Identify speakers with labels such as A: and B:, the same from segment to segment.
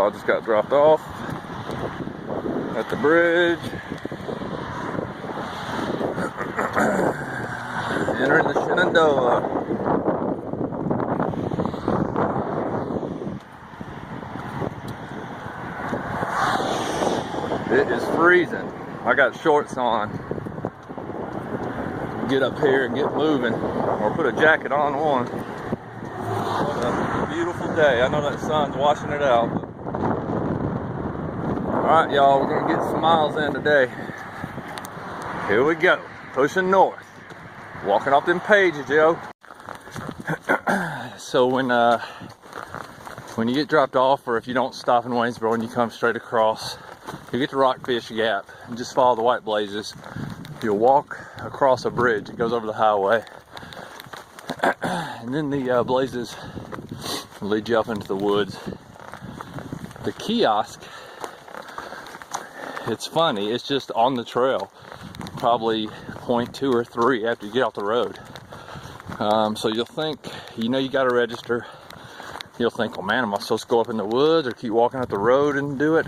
A: y'all. Just got dropped off at the bridge. Entering the Shenandoah. It is freezing. I got shorts on. Get up here and get moving, or put a jacket on one. What a beautiful day. I know that sun's washing it out. Alright, y'all, we're gonna get some miles in today. Here we go. Pushing north. Walking off them pages, yo. So when you get dropped off, or if you don't stop in Waynesboro and you come straight across, you get to Rockfish Gap and just follow the white blazes. You'll walk across a bridge that goes over the highway, and then the blazes lead you up into the woods. The kiosk, it's funny, it's just on the trail, probably 0.2 or 3 after you get off the road. So you'll think, you know, you got to register. You'll think, well, man, am I supposed to go up in the woods or keep walking up the road and do it?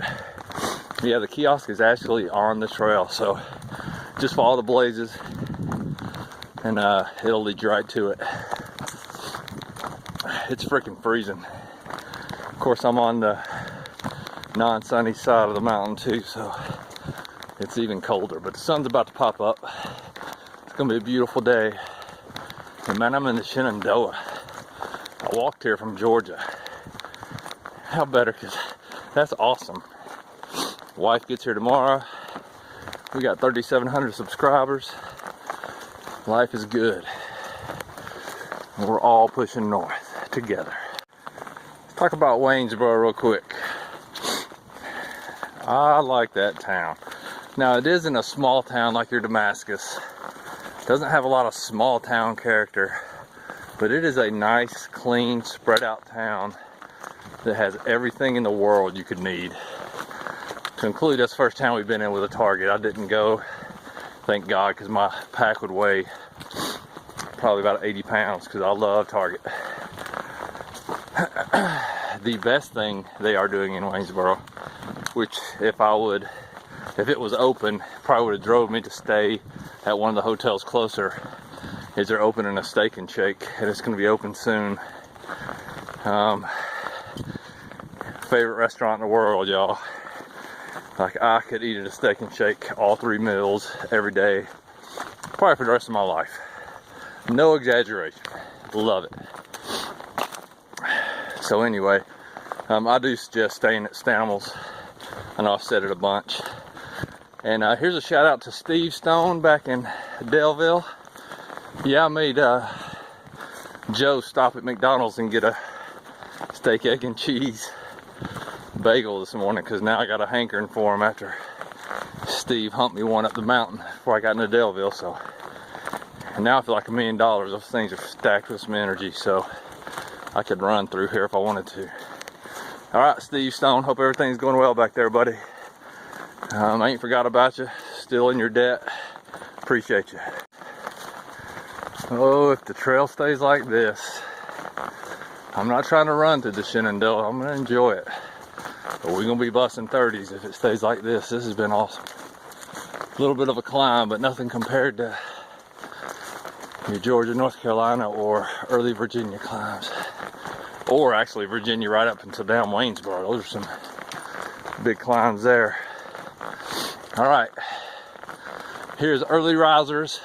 A: Yeah, the kiosk is actually on the trail, so just follow the blazes and it'll lead you right to it. It's freaking freezing. Of course, I'm on the non-sunny side of the mountain too, so it's even colder, but the sun's about to pop up. It's gonna be a beautiful day. And man, I'm in the Shenandoah. I walked here from Georgia. How better, because that's awesome. Wife gets here tomorrow. We got 3,700 subscribers. Life is good. And we're all pushing north together. Let's talk about Waynesboro real quick. I like that town. Now, it isn't a small town like your Damascus. It doesn't have a lot of small town character, but it is a nice, clean, spread out town that has everything in the world you could need. To include this first town we've been in with a Target. I didn't go, thank God, because my pack would weigh probably about 80 pounds because I love Target. The best thing they are doing in Waynesboro, which if it was open, probably would have drove me to stay at one of the hotels closer, is they're opening a Steak and Shake, and it's going to be open soon. Favorite restaurant in the world, y'all. Like, I could eat at a Steak and Shake all 3 meals every day, probably for the rest of my life. No exaggeration. Love it. So anyway, I do suggest staying at Stammel's. I know I've said it a bunch. And here's a shout out to Steve Stone back in Delville. Yeah, I made Joe stop at McDonald's and get a steak, egg, and cheese bagel this morning, because now I got a hankering for him after Steve humped me one up the mountain before I got into Delville. So, and now I feel like $1 million. Those things are stacked with some energy, so I could run through here if I wanted to. All right, Steve Stone, hope everything's going well back there, buddy. I ain't forgot about you. Still in your debt. Appreciate you. Oh, if the trail stays like this, I'm not trying to run through the Shenandoah. I'm gonna enjoy it. But we're gonna be busting 30s if it stays like this. This has been awesome. A little bit of a climb, but nothing compared to your Georgia, North Carolina, or early Virginia climbs. Or actually Virginia right up until down Waynesboro. Those are some big climbs there. All right, here's Early Risers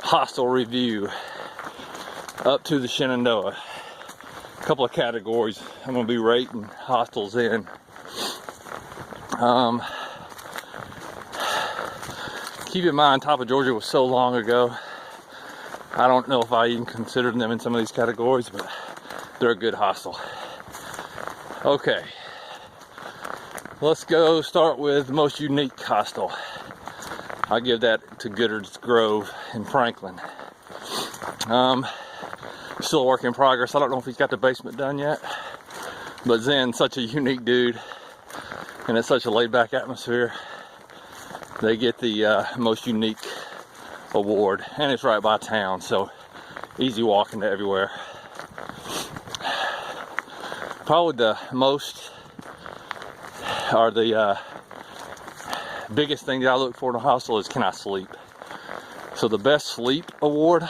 A: hostel review up to the Shenandoah. A couple of categories I'm gonna be rating hostels in. Keep in mind, Top of Georgia was so long ago. I don't know if I even considered them in some of these categories, but they're a good hostel. Okay, let's go start with the most unique hostel. I give that to Goodard's Grove in Franklin. Still a work in progress. I don't know if he's got the basement done yet, but Zen's such a unique dude, and it's such a laid-back atmosphere. They get the most unique award, and it's right by town, so easy walking to everywhere. Probably the most are the biggest thing that I look for in a hostel is, can I sleep? So the best sleep award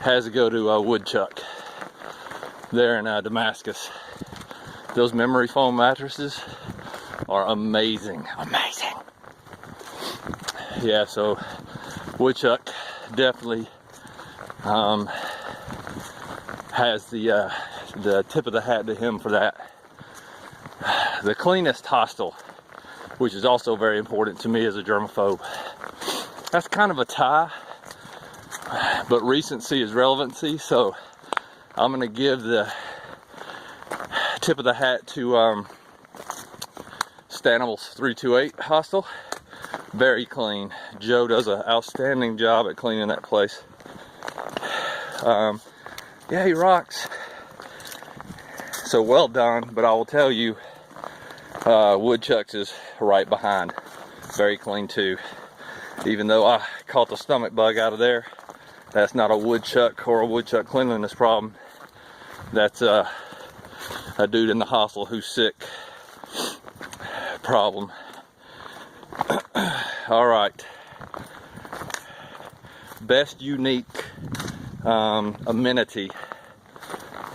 A: has to go to Woodchuck there in Damascus. Those memory foam mattresses are amazing. Yeah, so Woodchuck definitely has the tip of the hat to him for that. The cleanest hostel, which is also very important to me as a germaphobe. That's kind of a tie, but recency is relevancy, so I'm gonna give the tip of the hat to Stanimals 328 hostel. Very clean. Joe does an outstanding job at cleaning that place. Yeah, he rocks. So well done, but I will tell you, Woodchuck's is right behind. Very clean too. Even though I caught the stomach bug out of there, that's not a Woodchuck or a Woodchuck cleanliness problem. That's a dude in the hostel who's sick problem. All right. Best unique amenity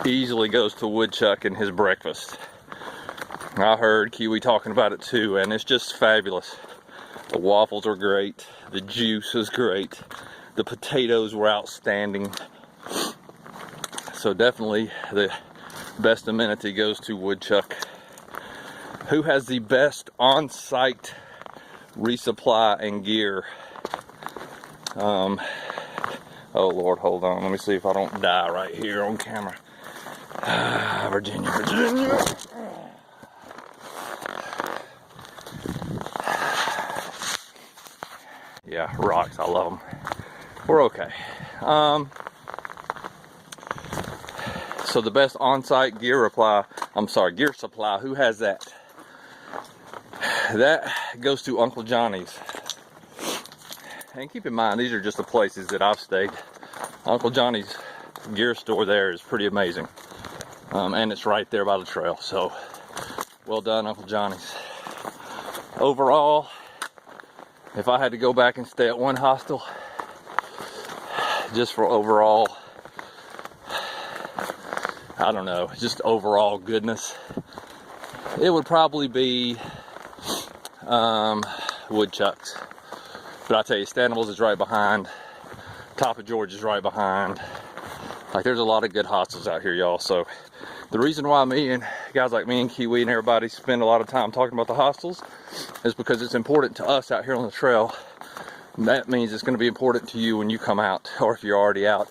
A: easily goes to Woodchuck and his breakfast. I heard Kiwi talking about it too, and it's just fabulous. The waffles are great. The juice is great. The potatoes were outstanding. So definitely the best amenity goes to Woodchuck. Who has the best on-site resupply and gear? Oh Lord, hold on. Let me see if I don't die right here on camera. Virginia. Yeah, rocks. I love them. We're okay. So the best on-site gear supply. Who has that? That goes to Uncle Johnny's. And keep in mind, these are just the places that I've stayed. Uncle Johnny's gear store there is pretty amazing. And it's right there by the trail. So, well done, Uncle Johnny's. Overall, if I had to go back and stay at one hostel, just for overall, I don't know, just overall goodness, it would probably be Woodchuck's. But I tell you, Stanimals is right behind. Top of George is right behind. Like, there's a lot of good hostels out here, y'all. So the reason why me and guys like me and Kiwi and everybody spend a lot of time talking about the hostels is because it's important to us out here on the trail. And that means it's going to be important to you when you come out, or if you're already out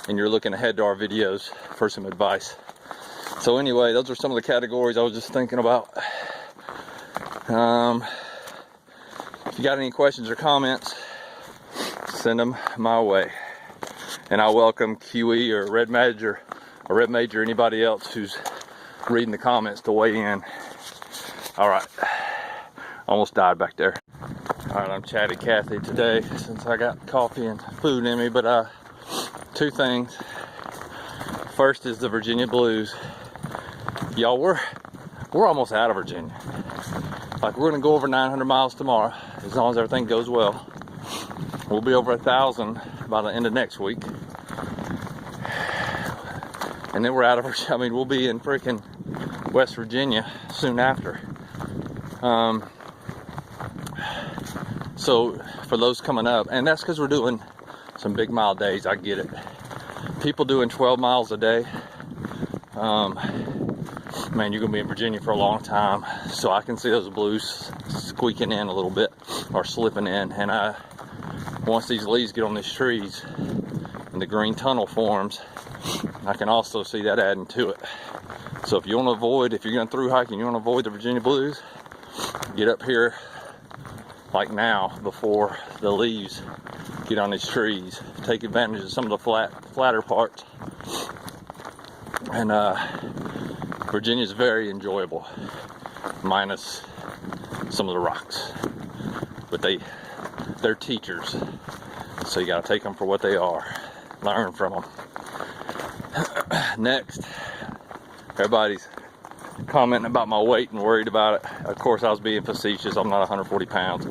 A: and you're looking ahead to our videos for some advice. So anyway, those are some of the categories I was just thinking about. If you got any questions or comments, send them my way. And I welcome Kiwi or Red Major, anybody else who's reading the comments to weigh in. All right, almost died back there. All right, I'm Chatty Cathy today since I got coffee and food in me, but two things. First is the Virginia blues. Y'all, we're almost out of Virginia. Like, we're gonna go over 900 miles tomorrow, as long as everything goes well. We'll be over 1,000 by the end of next week. And then we're out of Virginia. I mean, we'll be in freaking West Virginia soon after. So for those coming up, and that's because we're doing some big mile days, I get it. People doing 12 miles a day, man, you're gonna be in Virginia for a long time. So I can see those blues squeaking in a little bit, or slipping in. And once these leaves get on these trees and the green tunnel forms, I can also see that adding to it. So if you want to avoid, if you're going through hiking, you want to avoid the Virginia blues, get up here like now before the leaves get on these trees. Take advantage of some of the flatter parts. And Virginia's very enjoyable, minus some of the rocks. But they're teachers, so you got to take them for what they are. Learn from them. Next, everybody's commenting about my weight and worried about it. Of course, I was being facetious. I'm not 140 pounds.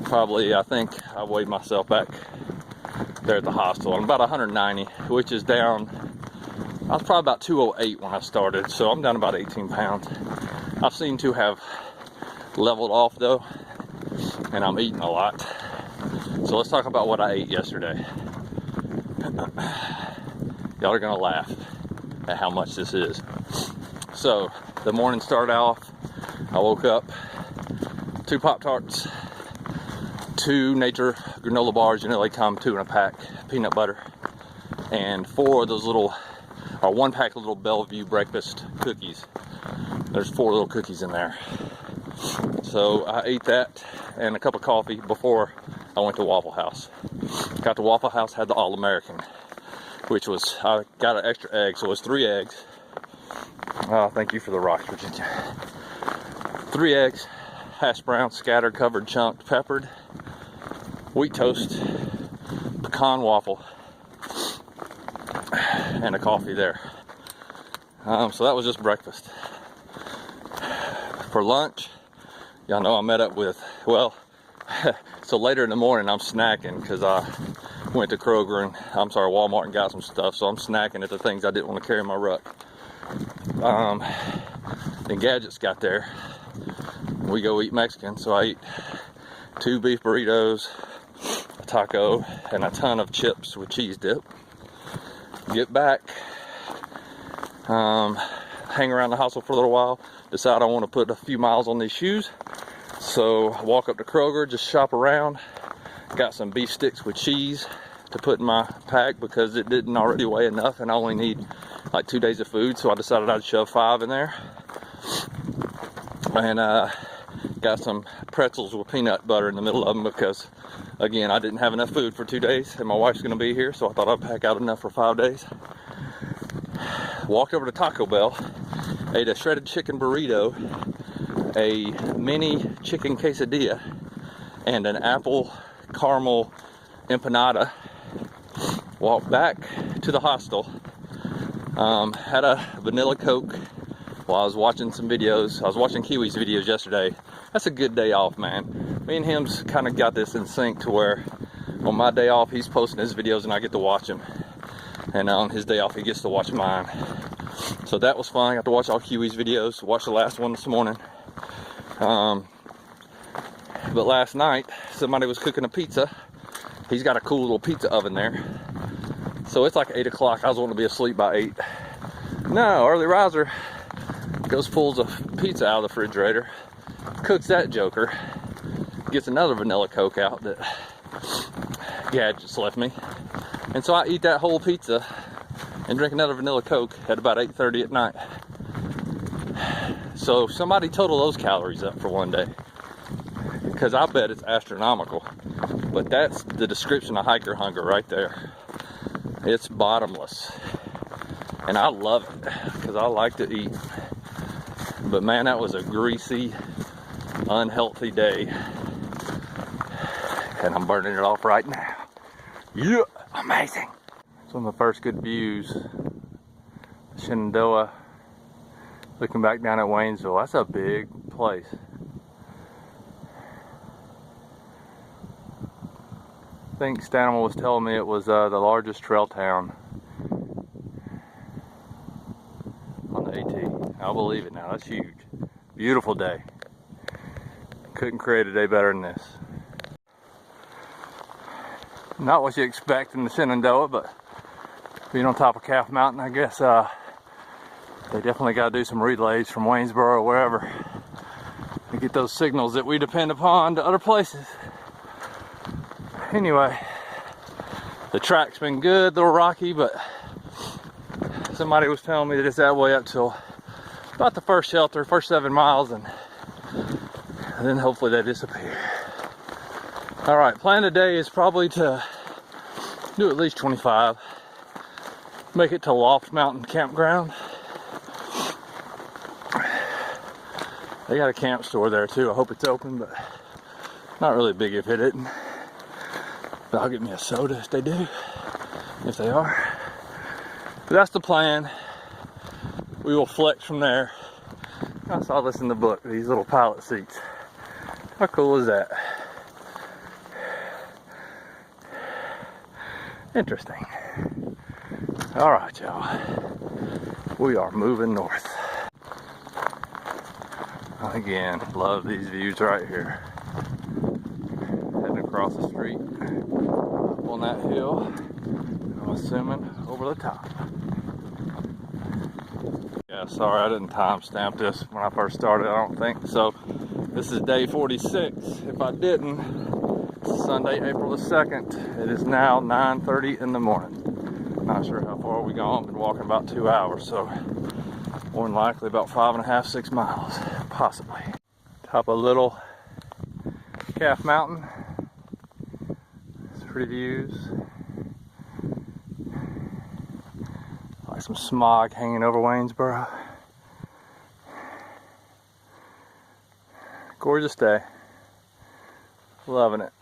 A: Probably, I think I weighed myself back there at the hostel. I'm about 190, which is down. I was probably about 208 when I started, so I'm down about 18 pounds. I seem to have leveled off though, and I'm eating a lot. So let's talk about what I ate yesterday. Y'all are gonna laugh at how much this is. So the morning started off, I woke up, 2 Pop-Tarts, 2 Nature granola bars, you know they come 2 in a pack, peanut butter, and 4 of those little, or 1 pack of little Bellevue breakfast cookies. There's 4 little cookies in there. So I ate that and a cup of coffee before I went to Waffle House. Got to Waffle House, had the All-American, which was, I got an extra egg, so it was 3 eggs. Oh, thank you for the rocks, Virginia. 3 eggs, hash brown, scattered, covered, chunked, peppered, wheat toast, pecan waffle, and a coffee there. So that was just breakfast. For lunch, y'all know I met up with, well, so later in the morning I'm snacking because I went to Kroger and, Walmart and got some stuff, so I'm snacking at the things I didn't want to carry in my ruck. Then Gadgets got there. We go eat Mexican, so I eat 2 beef burritos, a taco, and a ton of chips with cheese dip. Get back, hang around the house for a little while, decide I want to put a few miles on these shoes. So I walk up to Kroger, just shop around, got some beef sticks with cheese to put in my pack because it didn't already weigh enough and I only need like 2 days of food, so I decided I'd shove 5 in there. And got some pretzels with peanut butter in the middle of them because, again, I didn't have enough food for 2 days and my wife's gonna be here, so I thought I'd pack out enough for 5 days. Walked over to Taco Bell, ate a shredded chicken burrito, a mini chicken quesadilla, and an apple caramel empanada. Walked back to the hostel, had a vanilla Coke while I was watching some videos. I was watching Kiwi's videos yesterday. That's a good day off, man. Me and him's kind of got this in sync to where on my day off he's posting his videos and I get to watch them, and on his day off he gets to watch mine. So that was fun. I got to watch all Kiwi's videos. Watched the last one this morning. But last night somebody was cooking a pizza. He's got a cool little pizza oven there. So it's like 8 o'clock. I was wanting to be asleep by 8. No, early riser goes, pulls a pizza out of the refrigerator, cooks that joker, gets another vanilla Coke out that Gadgets left me. And so I eat that whole pizza and drink another vanilla Coke at about 8:30 at night. So somebody total those calories up for one day, because I bet it's astronomical. But that's the description of hiker hunger right there. It's bottomless. And I love it because I like to eat. But man, that was a greasy, unhealthy day. And I'm burning it off right now. Yeah, amazing. Some of the first good views. Shenandoah. Looking back down at Waynesboro. That's a big place. I think Stanimal was telling me it was the largest trail town on the AT. I'll believe it now. That's huge. Beautiful day. Couldn't create a day better than this. Not what you expect in the Shenandoah, but being on top of Calf Mountain, I guess they definitely got to do some relays from Waynesboro or wherever to get those signals that we depend upon to other places. Anyway, the track's been good, a little rocky, but somebody was telling me that it's that way up till about the first shelter, first 7 miles, and then hopefully they disappear. All right, plan today is probably to do at least 25, make it to Loft Mountain Campground. They got a camp store there too. I hope it's open, but not really big if it isn't. But I'll get me a soda if they do, if they are. But that's the plan. We will flex from there I saw this in the book, these little pilot seats. How cool is that? Interesting. All right, y'all. We are moving north. Again, love these views right here. Heading across the street, up on that hill, I'm assuming over the top. Yeah, sorry I didn't timestamp this when I first started, I don't think. So this is day 46. If I didn't, it's Sunday, April the 2nd. It is now 9:30 in the morning. Not sure how far we gone, been walking about 2 hours, so more than likely about 5.5, 6 miles, possibly. Top of Little Calf Mountain. It's pretty views. Like some smog hanging over Waynesboro. Gorgeous day. Loving it.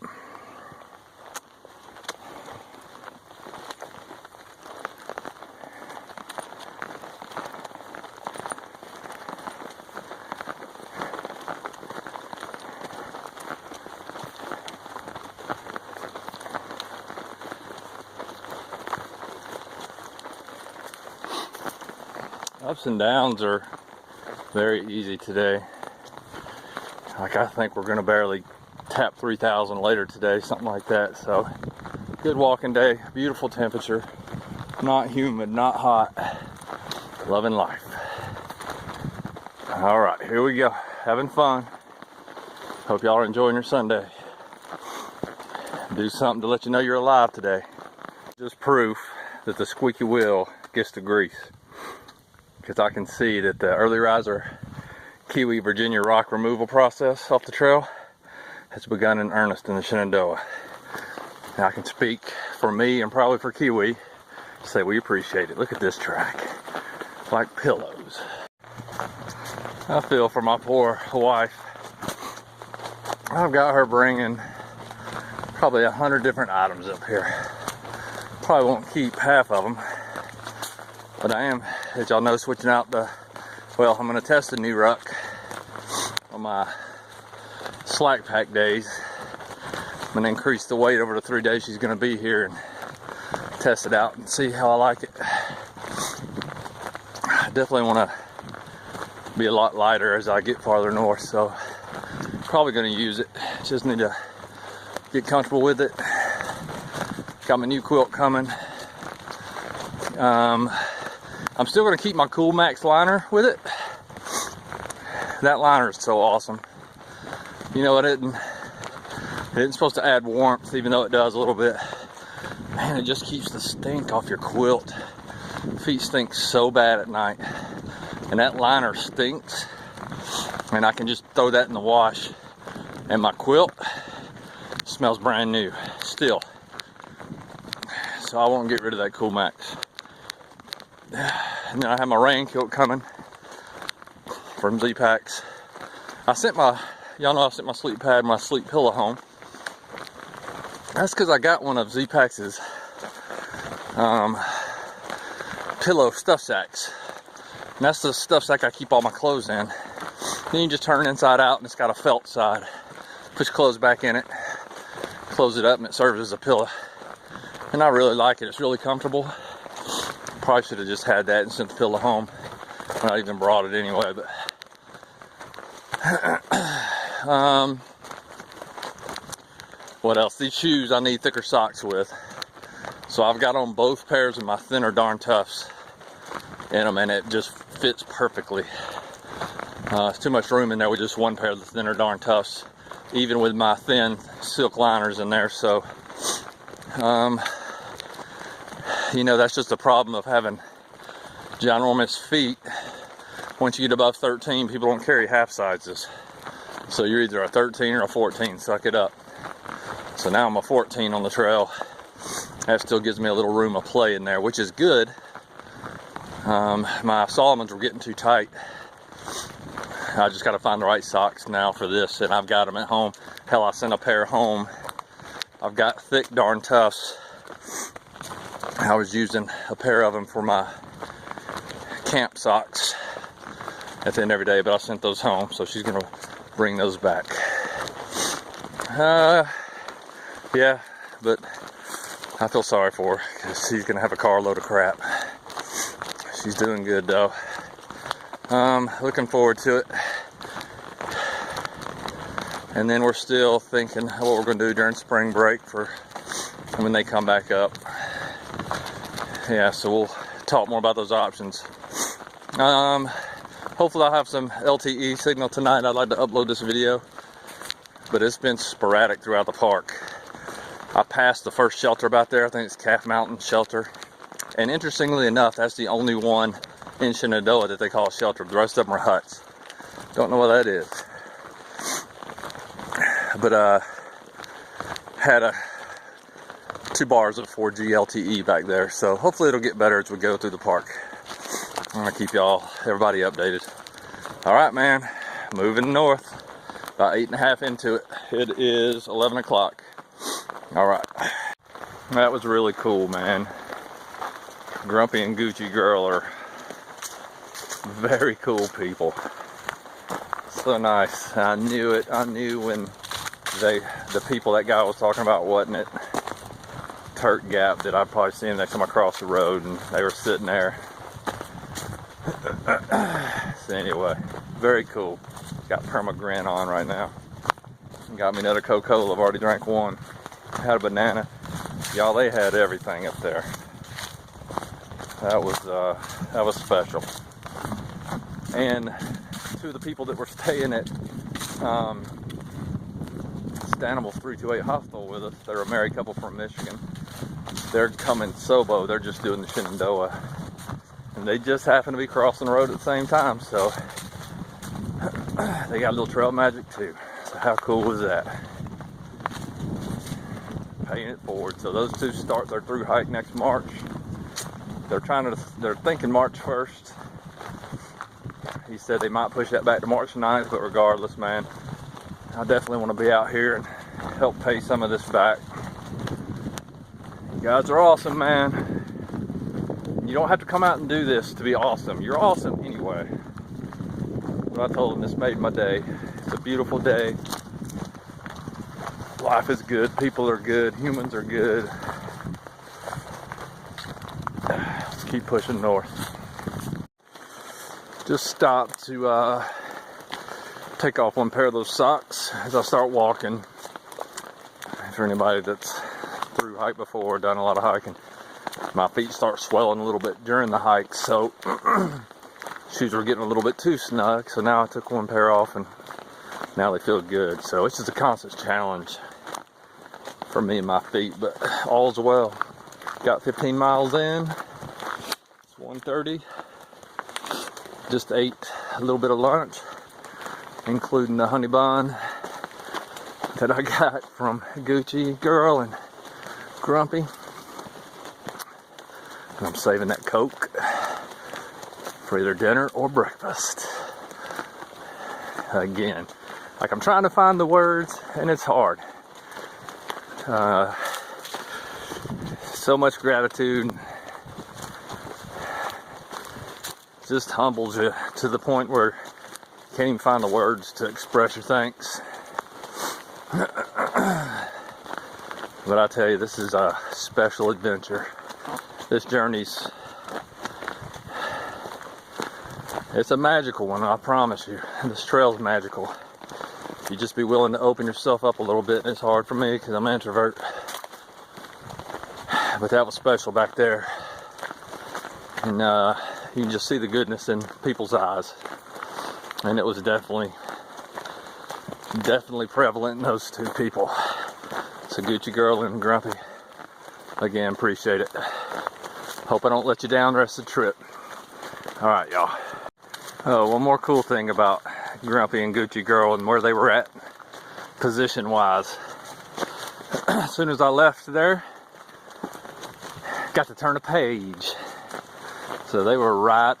A: Ups and downs are very easy today. Like, I think we're gonna barely tap 3,000 later today, something like that. So good walking day, beautiful temperature, not humid, not hot, loving life. All right, here we go, having fun. Hope y'all are enjoying your Sunday. Do something to let you know you're alive today. Just proof that the squeaky wheel gets the grease. Because I can see that the early riser Kiwi Virginia rock removal process off the trail has begun in earnest in the Shenandoah. And I can speak for me and probably for Kiwi, say we appreciate it. Look at this track, like pillows. I feel for my poor wife. I've got her bringing probably 100 different items up here. Probably won't keep half of them. But I am, as y'all know, switching out the, well, I'm going to test the new ruck on my slack pack days. I'm going to increase the weight over the 3 days she's going to be here and test it out and see how I like it. I definitely want to be a lot lighter as I get farther north, so probably going to use it. Just need to get comfortable with it. Got my new quilt coming. I'm still going to keep my Cool Max liner with it. That liner is so awesome. You know, it isn't supposed to add warmth, even though it does a little bit. Man, it just keeps the stink off your quilt. Feet stink so bad at night. And that liner stinks. And I can just throw that in the wash. And my quilt smells brand new, still. So I won't get rid of that Cool Max. And then I have my rain kilt coming from Z-Packs. Y'all know I sent my sleep pad, my sleep pillow home. That's because I got one of Z-Packs' pillow stuff sacks. And that's the stuff sack I keep all my clothes in. Then you just turn it inside out and it's got a felt side. Push clothes back in it, close it up, and it serves as a pillow. And I really like it, it's really comfortable. Probably should have just had that and sent the pillow home. Not even brought it anyway, but what else? These shoes I need thicker socks with. So I've got on both pairs of my thinner Darn Toughs in them, and it just fits perfectly. It's too much room in there with just one pair of the thinner Darn Toughs, even with my thin silk liners in there. So you know, that's just the problem of having ginormous feet. Once you get above 13, people don't carry half sizes. So you're either a 13 or a 14, suck it up. So now I'm a 14 on the trail. That still gives me a little room of play in there, which is good. My Solomons were getting too tight. I just got to find the right socks now for this, and I've got them at home. Hell, I sent a pair home. I've got thick Darn Toughs. I was using a pair of them for my camp socks. at the end of every day, but I sent those home, so she's gonna bring those back. Yeah, but I feel sorry for her because she's gonna have a carload of crap. She's doing good though. Looking forward to it. And then we're still thinking what we're gonna do during spring break for when they come back up. Yeah, so we'll talk more about those options. Hopefully I'll have some LTE signal tonight. I'd like to upload this video, but it's been sporadic throughout the park. I passed the first shelter about there. I think it's Calf Mountain Shelter. And interestingly enough, that's the only one in Shenandoah that they call a shelter. The rest of them are huts. Don't know what that is. But had 2 bars of 4G LTE back there. So hopefully it'll get better as we go through the park. I'm gonna keep everybody updated. All right, man, moving north. About 8.5 into it. It is 11 o'clock. All right, that was really cool, man. Grumpy and Gucci Girl are very cool people. So nice. I knew it. I knew when the people that guy was talking about, wasn't it Turk Gap, that I'd probably seen them next time I crossed the road, and they were sitting there. So anyway, very cool. Got perma grin on right now. Got me another Coca-Cola. I've already drank one. Had a banana. Y'all, they had everything up there. That was special. And 2 of the people that were staying at Animals 328 Hostel with us, they're a married couple from Michigan. They're coming Sobo. They're just doing the Shenandoah. And they just happen to be crossing the road at the same time, so they got a little trail magic too. So how cool was that? Paying it forward. So those 2 start their through hike next March. They're thinking March 1st. He said they might push that back to March 9th, but regardless, man, I definitely want to be out here and help pay some of this back. You guys are awesome, man. You don't have to come out and do this to be awesome. You're awesome anyway. But I told them this made my day. It's a beautiful day. Life is good. People are good. Humans are good. Let's keep pushing north. Just stopped to take off one pair of those socks as I start walking. For anybody that's through hike before, done a lot of hiking, my feet start swelling a little bit during the hike, so shoes were getting a little bit too snug, so now I took one pair off and now they feel good. So it's just a constant challenge for me and my feet, but all's well. Got 15 miles in. It's 1:30. Just ate a little bit of lunch, including the honey bun that I got from Gucci Girl and Grumpy. And I'm saving that Coke for either dinner or breakfast. Again, like I'm trying to find the words and it's hard. So much gratitude. Just humbles you to the point where you can't even find the words to express your thanks. But I tell you, this is a special adventure. This journey's, it's a magical one, I promise you. This trail's magical. You just be willing to open yourself up a little bit. It's hard for me because I'm an introvert. But that was special back there. And you can just see the goodness in people's eyes. And it was definitely prevalent in those 2 people. So Gucci Girl and Grumpy, again, appreciate it. Hope I don't let you down the rest of the trip. All right, y'all. Oh, one more cool thing about Grumpy and Gucci Girl and where they were at position-wise. As soon as I left there, got to turn a page. So they were right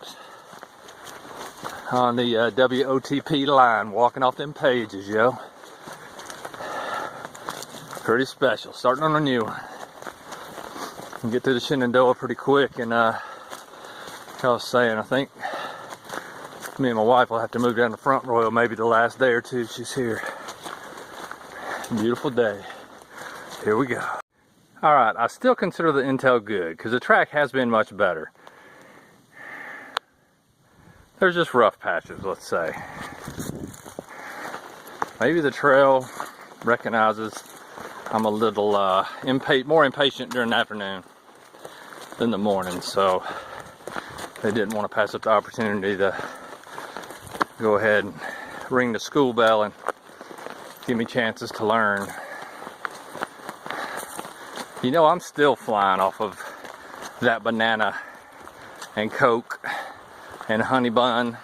A: on the WOTP line, walking off them pages, yo. Pretty special. Starting on a new one. Can get through the Shenandoah pretty quick, and like I was saying, I think Me and my wife will have to move down to Front Royal maybe the last day or two she's here. Beautiful day. Here we go. Alright, I still consider the intel good because the track has been much better. There's just rough patches, let's say. Maybe the trail recognizes I'm a little more impatient during the afternoon than the morning, so they didn't want to pass up the opportunity to go ahead and ring the school bell and give me chances to learn. You know, I'm still flying off of that banana and Coke and honey bun,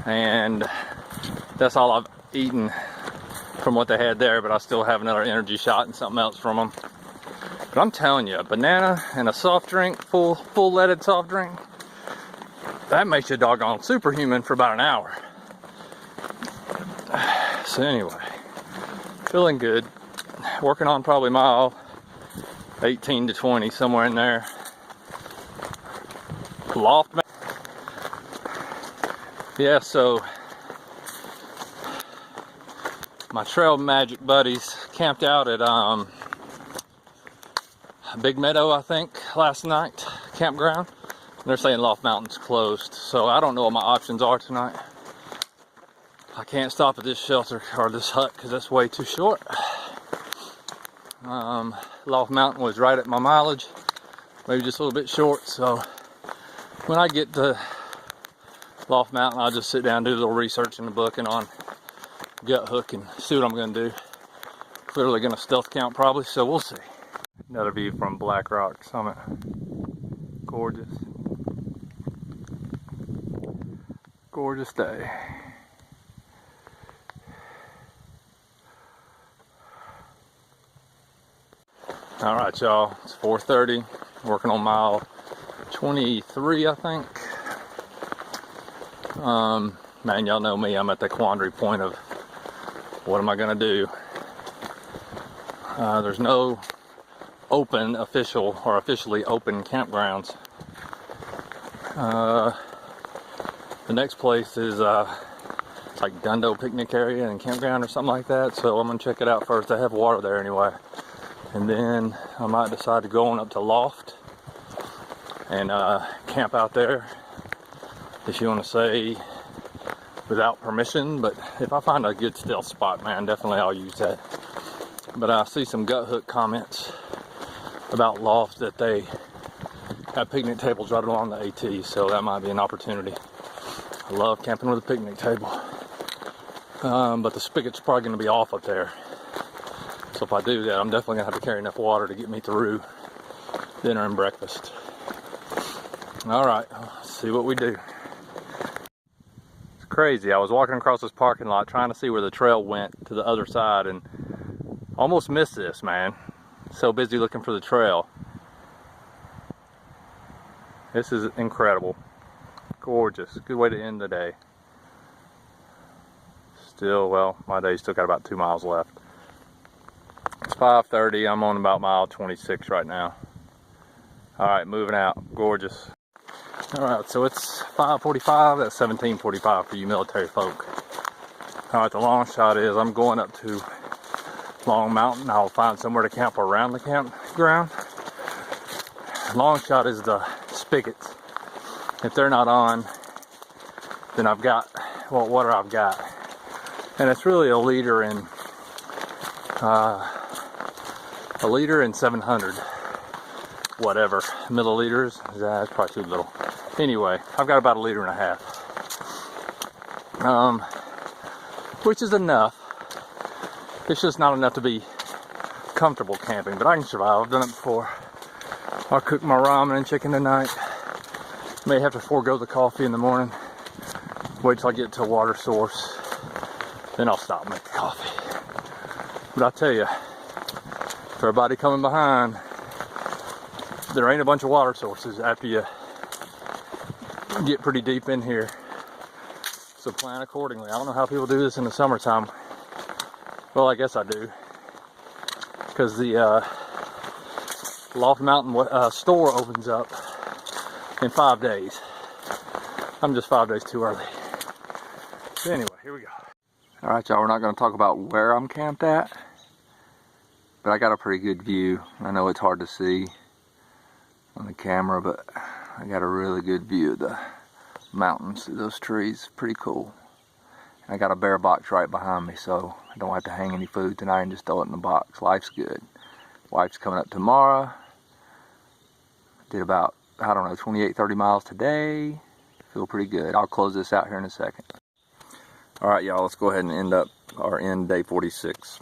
A: and that's all I've eaten from what they had there, but I still have another energy shot and something else from them. But I'm telling you, a banana and a soft drink, full leaded soft drink, that makes you doggone superhuman for about an hour. So anyway, feeling good. Working on probably mile 18 to 20, somewhere in there. Loft. Yeah, so my trail magic buddies camped out at Big Meadow, I think, last night, Campground. They're saying Loft Mountain's closed, so I don't know what my options are tonight. I can't stop at this shelter or this hut because that's way too short. Loft Mountain was right at my mileage, maybe just a little bit short, so when I get to Loft Mountain, I'll just sit down and do a little research in the book and on gut hook and see what I'm going to do. Clearly going to stealth camp probably, so we'll see. Another view from Black Rock Summit. Gorgeous. Gorgeous day. All right, y'all, it's 4:30. Working on mile 23, I think. Man, y'all know me, I'm at the quandary point of what am I gonna do? There's no officially open campgrounds. The next place is it's like Dundo Picnic Area and Campground or something like that, so I'm gonna check it out first. They have water there anyway, and then I might decide to go on up to Loft and camp out there, if you want to say without permission. But if I find a good stealth spot, man, definitely I'll use that. But I see some gut hook comments about Loft that they have picnic tables right along the AT, so that might be an opportunity. I love camping with a picnic table, but the spigot's probably going to be off up there. So if I do that, I'm definitely going to have to carry enough water to get me through dinner and breakfast. All right, let's see what we do. It's crazy. I was walking across this parking lot trying to see where the trail went to the other side and almost missed this, man. So busy looking for the trail. This is incredible. Gorgeous. Good way to end the day. Still, well, my day's still got about 2 miles left. It's 5:30. I'm on about mile 26 right now. All right, moving out. Gorgeous. All right, so it's 5:45. That's 17:45 for you military folk. All right, the long shot is I'm going up to Long Mountain. I'll find somewhere to camp around the campground. Long shot is the spigots. If they're not on, then I've got, well, what I've got. And it's really a liter in 700 whatever milliliters. That's probably too little. Anyway, I've got about 1.5 liters. Which is enough. It's just not enough to be comfortable camping, but I can survive. I've done it before. I'll cook my ramen and chicken tonight. May have to forego the coffee in the morning. Wait till I get to a water source. Then I'll stop and make the coffee. But I'll tell you, for everybody coming behind, there ain't a bunch of water sources after you get pretty deep in here. So plan accordingly. I don't know how people do this in the summertime. Well, I guess I do. Because the Loft Mountain store opens up in 5 days. I'm just 5 days too early. So anyway, here we go. All right, y'all, we're not gonna talk about where I'm camped at, but I got a pretty good view. I know it's hard to see on the camera, but I got a really good view of the mountains through those trees. Pretty cool. I got a bear box right behind me, so I don't have to hang any food tonight and just throw it in the box. Life's good. Wife's coming up tomorrow. Did about, I don't know, 28, 30 miles today. Feel pretty good. I'll close this out here in a second. All right, y'all, let's go ahead and end day 46.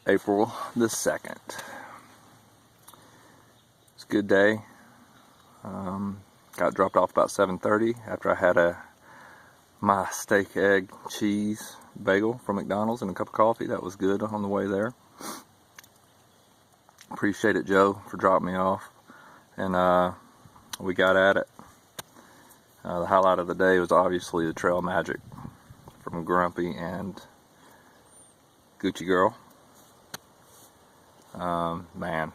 A: April the 2nd. It's a good day. Got dropped off about 7:30 after I had my steak, egg, cheese bagel from McDonald's and a cup of coffee. That was good on the way there. Appreciate it, Joe, for dropping me off. And we got at it. The highlight of the day was obviously the trail magic from Grumpy and Gucci Girl. Man,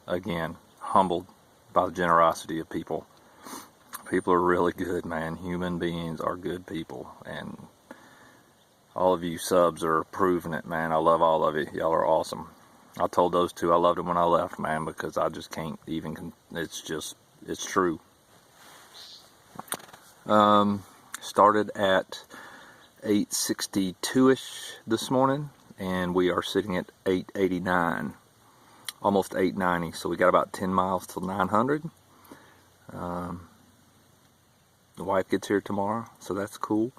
A: again, humbled by the generosity of people. People are really good, man. Human beings are good people, and all of you subs are proving it, man. I love all of you. Y'all are awesome. I told those two I loved them when I left, man, because I just can't even, it's true. Started at 8:62ish this morning, and we are sitting at 8:89, almost 8:90, so we got about 10 miles till 900. The wife gets here tomorrow, so that's cool,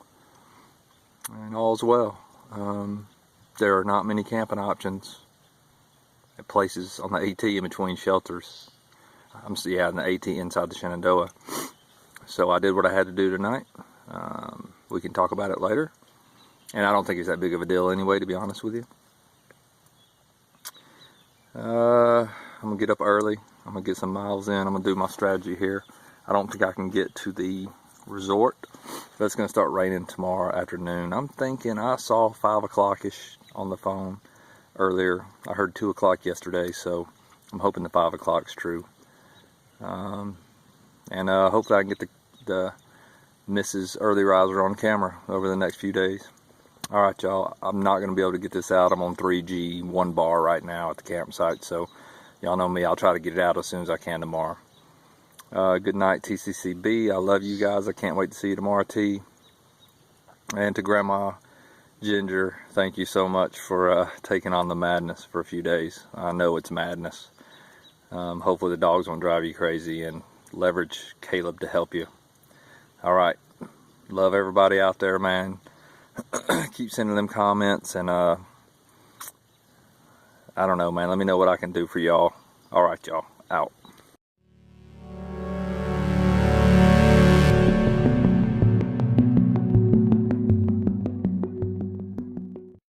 A: and all's well. There are not many camping options at places on the AT in between shelters. Yeah, in the AT inside the Shenandoah. So I did what I had to do tonight. We can talk about it later. And I don't think it's that big of a deal anyway, to be honest with you. I'm going to get up early. I'm going to get some miles in. I'm going to do my strategy here. I don't think I can get to the resort, but it's going to start raining tomorrow afternoon. I'm thinking I saw 5 o'clock-ish on the phone earlier. I heard 2 o'clock yesterday, so I'm hoping the 5 o'clock's true. And hopefully I can get the Mrs. Early Riser on camera over the next few days. Alright, y'all, I'm not going to be able to get this out. I'm on 3G, 1 bar right now at the campsite, so y'all know me. I'll try to get it out as soon as I can tomorrow. Good night, TCCB. I love you guys. I can't wait to see you tomorrow, T. And to Grandma Ginger, thank you so much for taking on the madness for a few days. I know it's madness. Hopefully the dogs won't drive you crazy, and leverage Caleb to help you. Alright, love everybody out there, man. Keep sending them comments, and I don't know, man, let me know what I can do for y'all. Alright, y'all, out.